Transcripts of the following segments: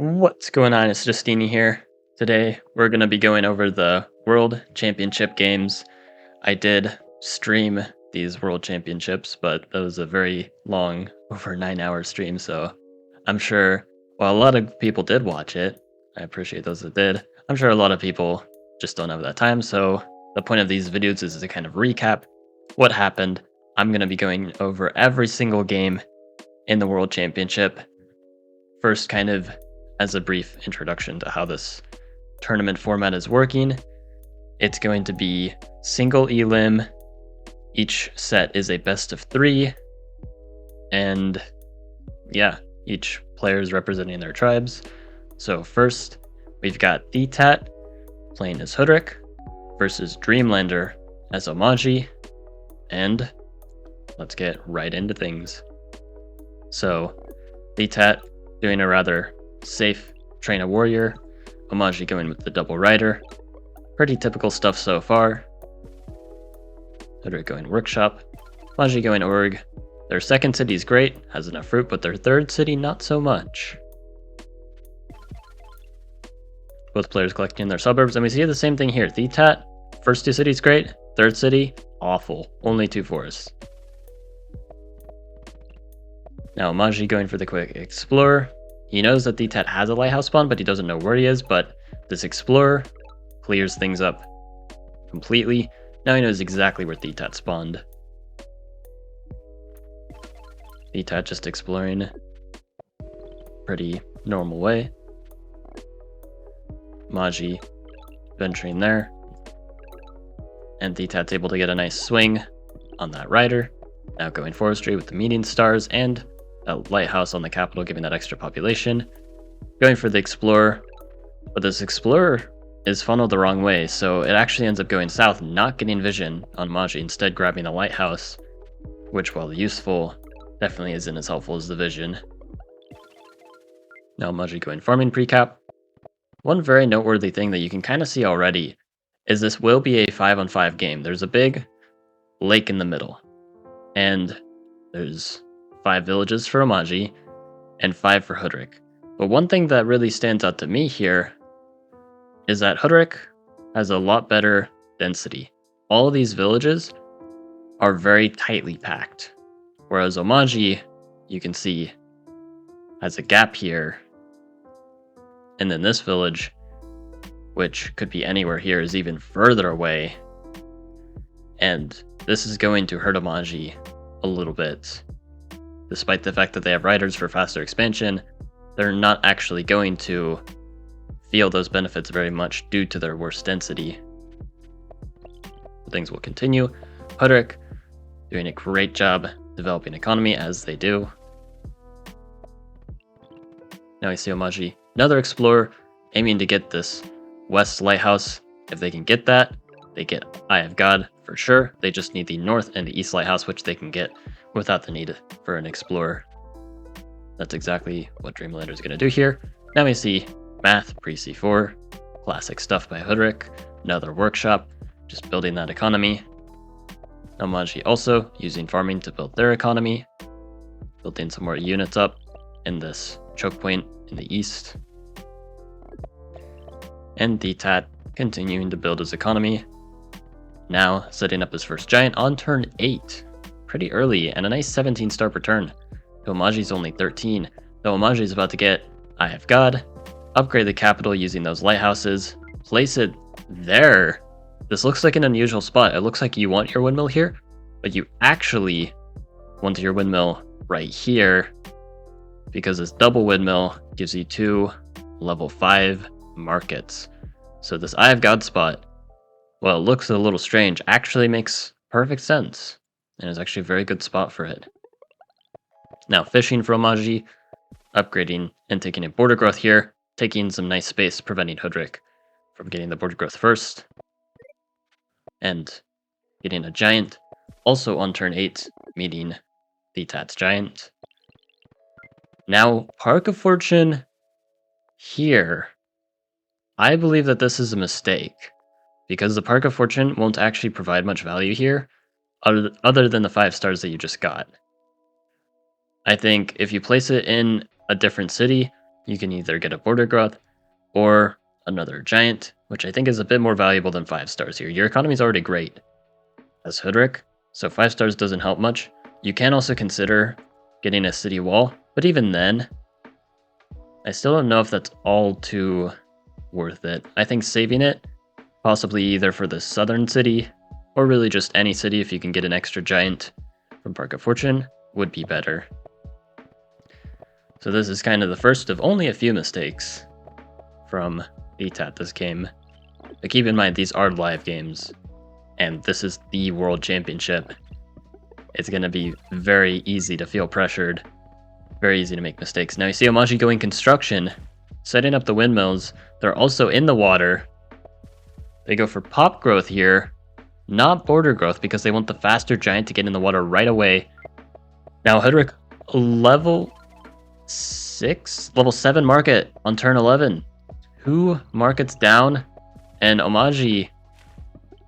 What's going on? It's Justeeni here. Today, we're going to be going over the World Championship games. I did stream these World Championships, but that was a very long, over 9-hour stream, so I'm sure, well, a lot of people did watch it. I appreciate those that did. I'm sure a lot of people just don't have that time, so the point of these videos is to kind of recap what happened. I'm going to be going over every single game in the World Championship. First, kind of as a brief introduction to how this tournament format is working, it's going to be single elim. Each set is a best of 3, and yeah, each player is representing their tribes. So first, we've got Thitat playing as Hoodrick versus Dreamlander as Oumaji, and let's get right into things. So Thitat doing a rather safe train a warrior, Oumaji going with the double rider. Pretty typical stuff so far. Hoodrick going workshop, Oumaji going org. Their second city is great, has enough fruit, but their third city not so much. Both players collecting their suburbs, and we see the same thing here. Thitat, first 2 cities great, third city awful, only 2 forests. Now Oumaji going for the quick explorer. He knows that Thitat has a lighthouse spawn, but he doesn't know where he is, but this explorer clears things up completely. Now he knows exactly where Thitat spawned. Thitat just exploring pretty normal way. Oumaji venturing there. And Thitat's able to get a nice swing on that rider. Now going forestry with the meeting stars and a lighthouse on the capital, giving that extra population. Going for the explorer, but this explorer is funneled the wrong way, so it actually ends up going south, not getting vision on Oumaji, instead grabbing the lighthouse, which, while useful, definitely isn't as helpful as the vision. Now Oumaji going farming precap. One very noteworthy thing that you can kind of see already is this will be a 5-on-5 game. There's a big lake in the middle, and there's 5 villages for Oumaji and 5 for Hoodrick. But one thing that really stands out to me here is that Hoodrick has a lot better density. All of these villages are very tightly packed, whereas Oumaji, you can see, has a gap here. And then this village, which could be anywhere here, is even further away. And this is going to hurt Oumaji a little bit. Despite the fact that they have riders for faster expansion, they're not actually going to feel those benefits very much due to their worse density. Things will continue. Hoodrick doing a great job developing economy, as they do. Now we see Oumaji, another explorer, aiming to get this west lighthouse. If they can get that, they get Eye of God for sure. They just need the north and the east lighthouse, which they can get without the need for an explorer. That's exactly what Dreamlander is going to do here. Now we see math pre-C4, classic stuff by Hoodrick, another workshop, just building that economy. Oumaji also using farming to build their economy, building some more units up in this choke point in the east. And Thitat continuing to build his economy, now setting up his first giant on turn 8. Pretty early, and a nice 17 star per turn. Oumaji's only 13, though Oumaji's about to get Eye of God, upgrade the capital using those lighthouses, place it there. This looks like an unusual spot. It looks like you want your windmill here, but you actually want your windmill right here, because this double windmill gives you 2 level 5 markets. So this Eye of God spot, well, it looks a little strange, actually makes perfect sense, and is actually a very good spot for it. Now fishing for Oumaji, upgrading and taking a border growth here, taking some nice space, preventing Hoodrick from getting the border growth first, and getting a giant, also on turn 8, meeting Thitat's giant. Now Park of Fortune here. I believe that this is a mistake, because the Park of Fortune won't actually provide much value here, other than the 5 stars that you just got. I think if you place it in a different city, you can either get a border growth or another giant, which I think is a bit more valuable than 5 stars here. Your economy is already great as Hoodrick, so 5 stars doesn't help much. You can also consider getting a city wall, but even then, I still don't know if that's all too worth it. I think saving it, possibly either for the southern city, or really just any city if you can get an extra giant from Park of Fortune, would be better. So this is kind of the first of only a few mistakes from ETAT this game. But keep in mind, these are live games, and this is the World Championship. It's going to be very easy to feel pressured, very easy to make mistakes. Now you see Oumaji going construction, setting up the windmills. They're also in the water. They go for pop growth here, not border growth, because they want the faster giant to get in the water right away. Now Hoodrick, level 7 market on turn 11. 2 markets down, and Oumaji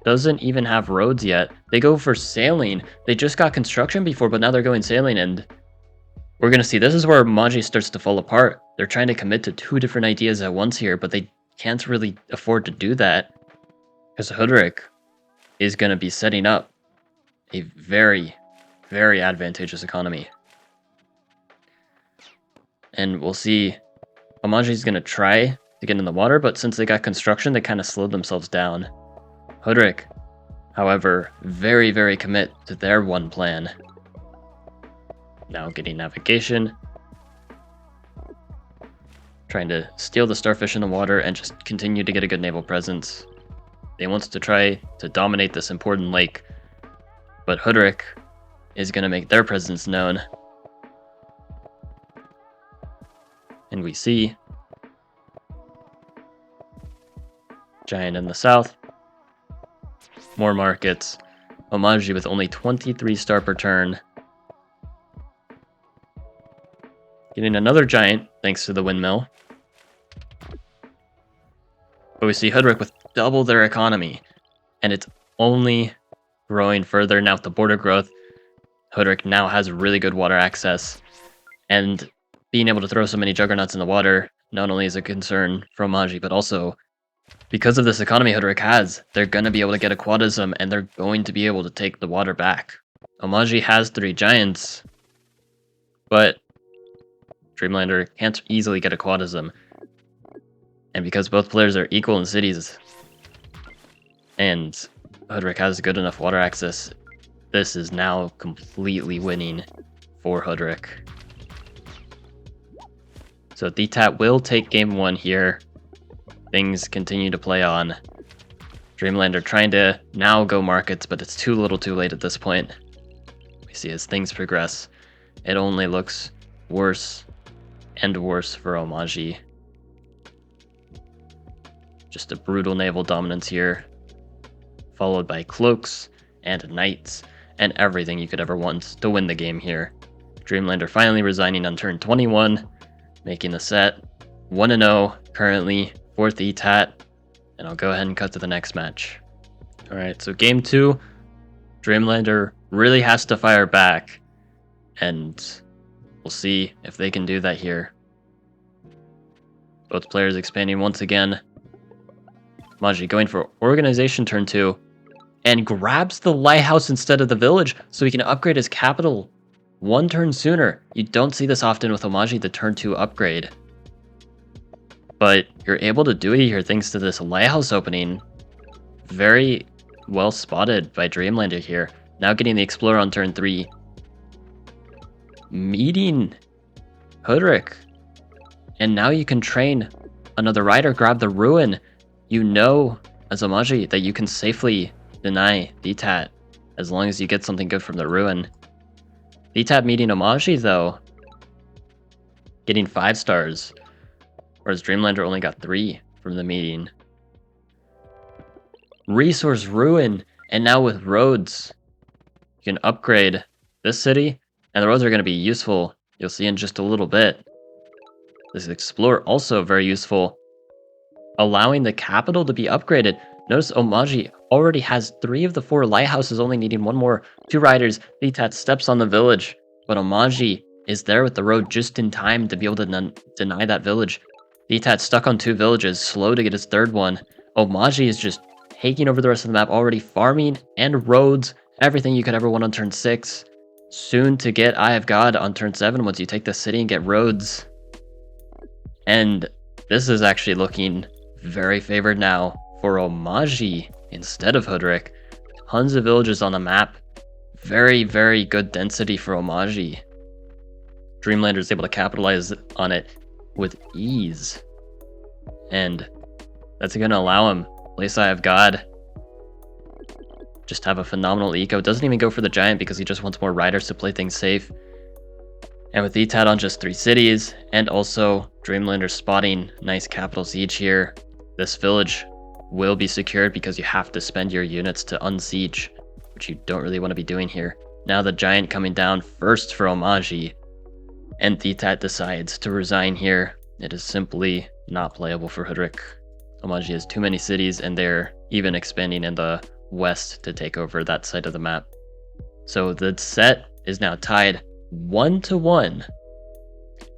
doesn't even have roads yet. They go for sailing. They just got construction before, but now they're going sailing, and we're going to see this is where Oumaji starts to fall apart. They're trying to commit to 2 different ideas at once here, but they can't really afford to do that because Hoodrick is going to be setting up a very, very advantageous economy. And we'll see Oumaji's going to try to get in the water, but since they got construction, they kind of slowed themselves down. Hoodrick, however, very, very commit to their one plan. Now getting navigation. Trying to steal the starfish in the water and just continue to get a good naval presence. They want to try to dominate this important lake, but Hoodrick is going to make their presence known. And we see giant in the south. More markets. Oumaji with only 23 star per turn. Getting another giant thanks to the windmill. But we see Hoodrick with double their economy. And it's only growing further now with the border growth. Hoodrick now has really good water access. And being able to throw so many juggernauts in the water not only is a concern for Oumaji, but also because of this economy Hoodrick has, they're going to be able to get a quadism, and they're going to be able to take the water back. Oumaji has 3 giants, but Dreamlander can't easily get a quadism. And because both players are equal in cities, and Hoodrick has good enough water access, this is now completely winning for Hoodrick. So DTAT will take game 1 here. Things continue to play on. Dreamlander trying to now go markets, but it's too little too late at this point. We see as things progress, it only looks worse and worse for Oumaji. Just a brutal naval dominance here, followed by cloaks and knights and everything you could ever want to win the game here. Dreamlander finally resigning on turn 21, making the set 1-0 currently. 4th ETAT, and I'll go ahead and cut to the next match. Alright, so game 2, Dreamlander really has to fire back, and we'll see if they can do that here. Both players expanding once again. Oumaji going for organization turn 2, and grabs the lighthouse instead of the village, so he can upgrade his capital 1 turn sooner. You don't see this often with Oumaji, the turn 2 upgrade. But you're able to do it here thanks to this lighthouse opening. Very well spotted by Dreamlander here. Now getting the Explorer on turn 3. Meeting Hoodrick. And now you can train another rider, grab the Ruin. You know, as Oumaji, that you can safely deny DTAT as long as you get something good from the Ruin. DTAT meeting Oumaji, though, getting 5 stars. Whereas Dreamlander only got 3 from the meeting. Resource Ruin, and now with roads, you can upgrade this city, and the roads are going to be useful. You'll see in just a little bit. This Explorer also very useful, allowing the capital to be upgraded. Notice Oumaji already has 3 of the 4 lighthouses, only needing 1 more. 2 riders. DTAT steps on the village, but Oumaji is there with the road just in time to be able to deny that village. Vitat stuck on 2 villages, slow to get his 3rd one. Oumaji is just taking over the rest of the map, already farming and roads, everything you could ever want on turn 6. Soon to get Eye of God on turn 7 once you take the city and get roads. And this is actually looking very favored now for Oumaji instead of Hoodrick. Tons of villages on the map. Very, very good density for Oumaji. Dreamlander is able to capitalize on it with ease. And that's going to allow him place Eye of God. Just have a phenomenal eco. Doesn't even go for the giant because he just wants more riders to play things safe. And with ETAT on just 3 cities, and also Dreamlander spotting nice capital siege here, this village will be secured because you have to spend your units to unsiege, which you don't really want to be doing here. Now the giant coming down first for Oumaji, and ETAT decides to resign here. It is simply not playable for Hoodrick. Oumaji has too many cities, and they're even expanding in the west to take over that side of the map. So the set is now tied 1-1.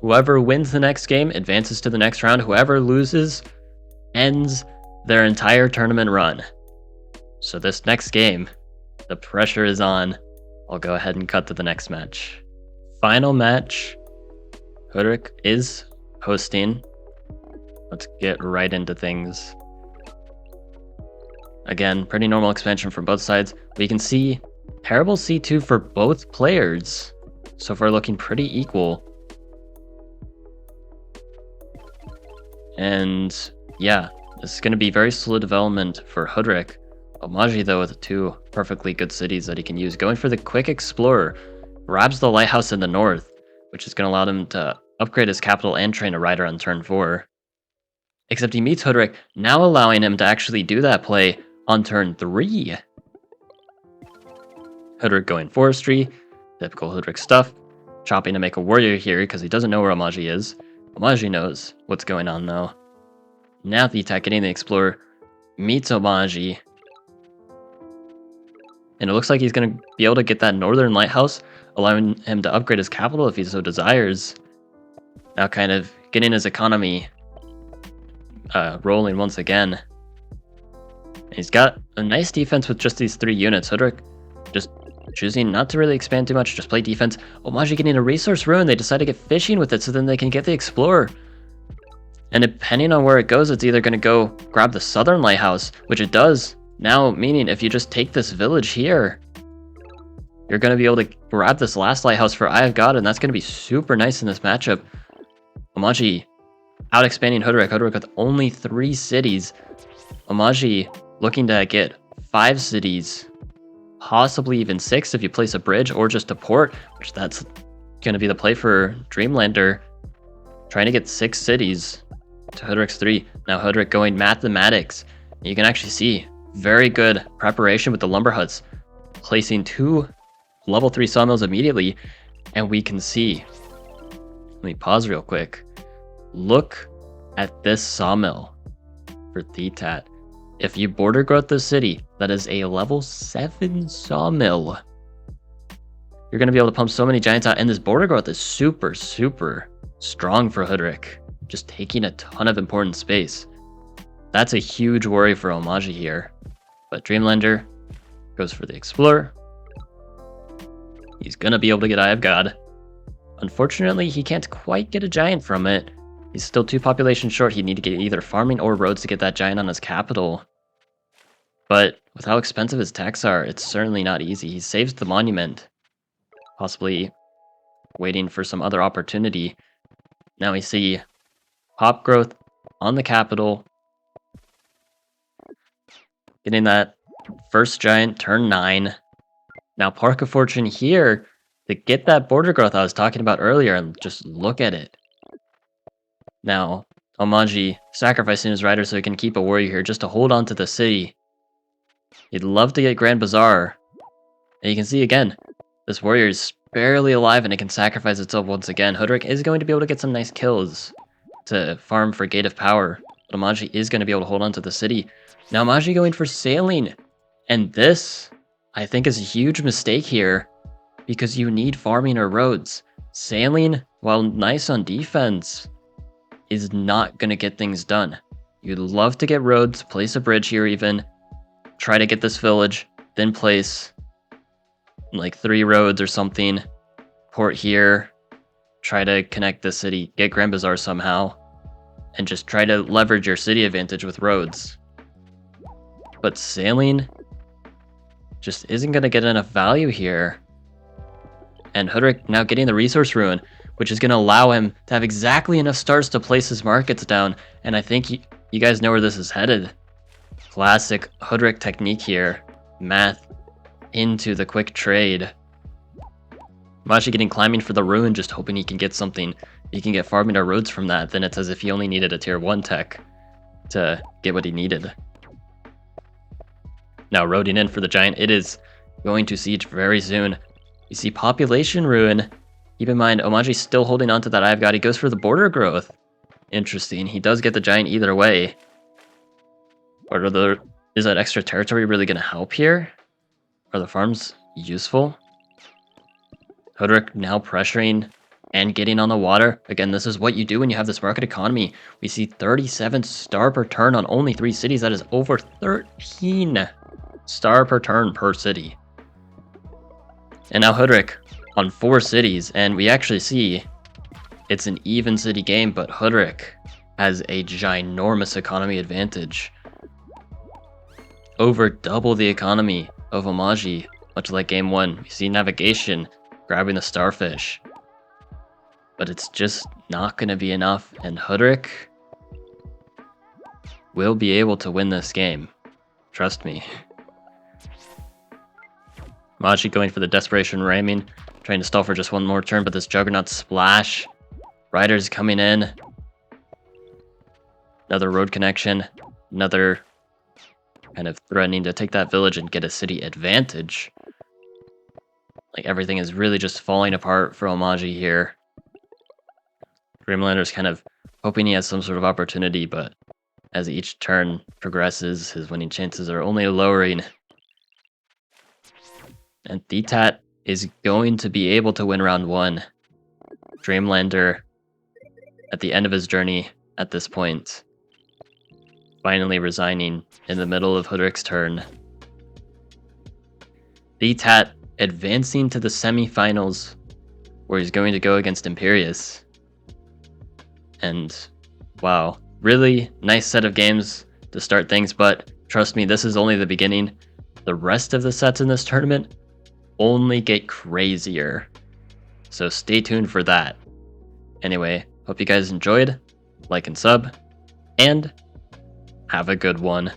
Whoever wins the next game advances to the next round. Whoever loses ends their entire tournament run. So this next game, the pressure is on. I'll go ahead and cut to the next match. Final match. Hoodrick is hosting. Let's get right into things. Again, pretty normal expansion from both sides. We can see terrible C2 for both players. So far looking pretty equal. And yeah, this is going to be very slow development for Hoodrick. Oumaji though with 2 perfectly good cities that he can use. Going for the quick explorer. Grabs the lighthouse in the north, which is going to allow him to upgrade his capital and train a rider on turn 4. Except he meets Hoodrick, now allowing him to actually do that play on turn 3. Hoodrick going forestry. Typical Hoodrick stuff. Chopping to make a warrior here because he doesn't know where Oumaji is. Oumaji knows what's going on though. Now the attack getting the explorer meets Oumaji. And it looks like he's going to be able to get that northern lighthouse, allowing him to upgrade his capital if he so desires. Now kind of getting his economy rolling once again. He's got a nice defense with just these 3 units. Hoodrick just choosing not to really expand too much, just play defense. Oumaji getting a resource ruin. They decide to get fishing with it so then they can get the explorer. And depending on where it goes, it's either going to go grab the southern lighthouse, which it does. Now, meaning if you just take this village here, you're going to be able to grab this last lighthouse for Eye of God, and that's going to be super nice in this matchup. Oumaji out expanding Hoodrick. Hoodrick with only 3 cities. Oumaji looking to get 5 cities. Possibly even 6 if you place a bridge or just a port, which that's going to be the play for Dreamlander. Trying to get 6 cities to Hoodrick's 3. Now Hoodrick going mathematics. You can actually see very good preparation with the lumber huts. Placing 2 level 3 sawmills immediately. And we can see, let me pause real quick. Look at this sawmill for Thetat. If you border growth the city, that is a level 7 sawmill. You're going to be able to pump so many giants out, and this border growth is super, super strong for Hoodrick. Just taking a ton of important space. That's a huge worry for Oumaji here. But Dreamlander goes for the Explorer. He's going to be able to get Eye of God. Unfortunately, he can't quite get a giant from it. He's still 2 population short. He'd need to get either farming or roads to get that giant on his capital. But with how expensive his tax are, it's certainly not easy. He saves the monument. Possibly waiting for some other opportunity. Now we see pop growth on the capital. Getting that first giant, turn 9. Now Park of Fortune here to get that border growth I was talking about earlier, and just look at it. Now, Oumaji sacrificing his rider so he can keep a warrior here just to hold on to the city. He'd love to get Grand Bazaar. And you can see again, this warrior is barely alive and it can sacrifice itself once again. Hoodrick is going to be able to get some nice kills to farm for Gate of Power. But Oumaji is going to be able to hold on to the city. Now Oumaji going for sailing. And this, I think, is a huge mistake here. Because you need farming or roads. Sailing, while nice on defense, is not going to get things done. You'd love to get roads, place a bridge here even, try to get this village, then place like 3 roads or something, port here, try to connect the city, get Grand Bazaar somehow, and just try to leverage your city advantage with roads. But sailing just isn't going to get enough value here. And Hoodrick now getting the resource ruin, which is going to allow him to have exactly enough stars to place his markets down. And I think you guys know where this is headed. Classic Hoodrick technique here. Math into the quick trade. Oumaji getting climbing for the ruin, just hoping he can get something. He can get farming our roads from that. Then it's as if he only needed a tier 1 tech to get what he needed. Now roading in for the giant. It is going to siege very soon. You see population ruin. Keep in mind, Oumaji's still holding on to that I've got. He goes for the border growth. Interesting. He does get the giant either way. But is that extra territory really going to help here? Are the farms useful? Hoodrick now pressuring and getting on the water. Again, this is what you do when you have this market economy. We see 37 star per turn on only 3 cities. That is over 13 star per turn per city. And now Hoodrick on 4 cities, and we actually see it's an even city game, but Hoodrick has a ginormous economy advantage. Over double the economy of Oumaji, much like game 1. We see navigation, grabbing the starfish. But it's just not going to be enough, and Hoodrick will be able to win this game. Trust me. Oumaji going for the desperation ramming, trying to stall for just one more turn, but this juggernaut splash. Riders coming in. Another road connection. Another kind of threatening to take that village and get a city advantage. Like everything is really just falling apart for Oumaji here. Dreamlander's kind of hoping he has some sort of opportunity, but as each turn progresses, his winning chances are only lowering. And Thitat is going to be able to win round 1. Dreamlander, at the end of his journey at this point, finally resigning in the middle of Hoodrick's turn. Thitat advancing to the semifinals, where he's going to go against Imperius. And wow, really nice set of games to start things, but trust me, this is only the beginning. The rest of the sets in this tournament only get crazier. So stay tuned for that. Anyway, hope you guys enjoyed. Like and sub, and have a good one.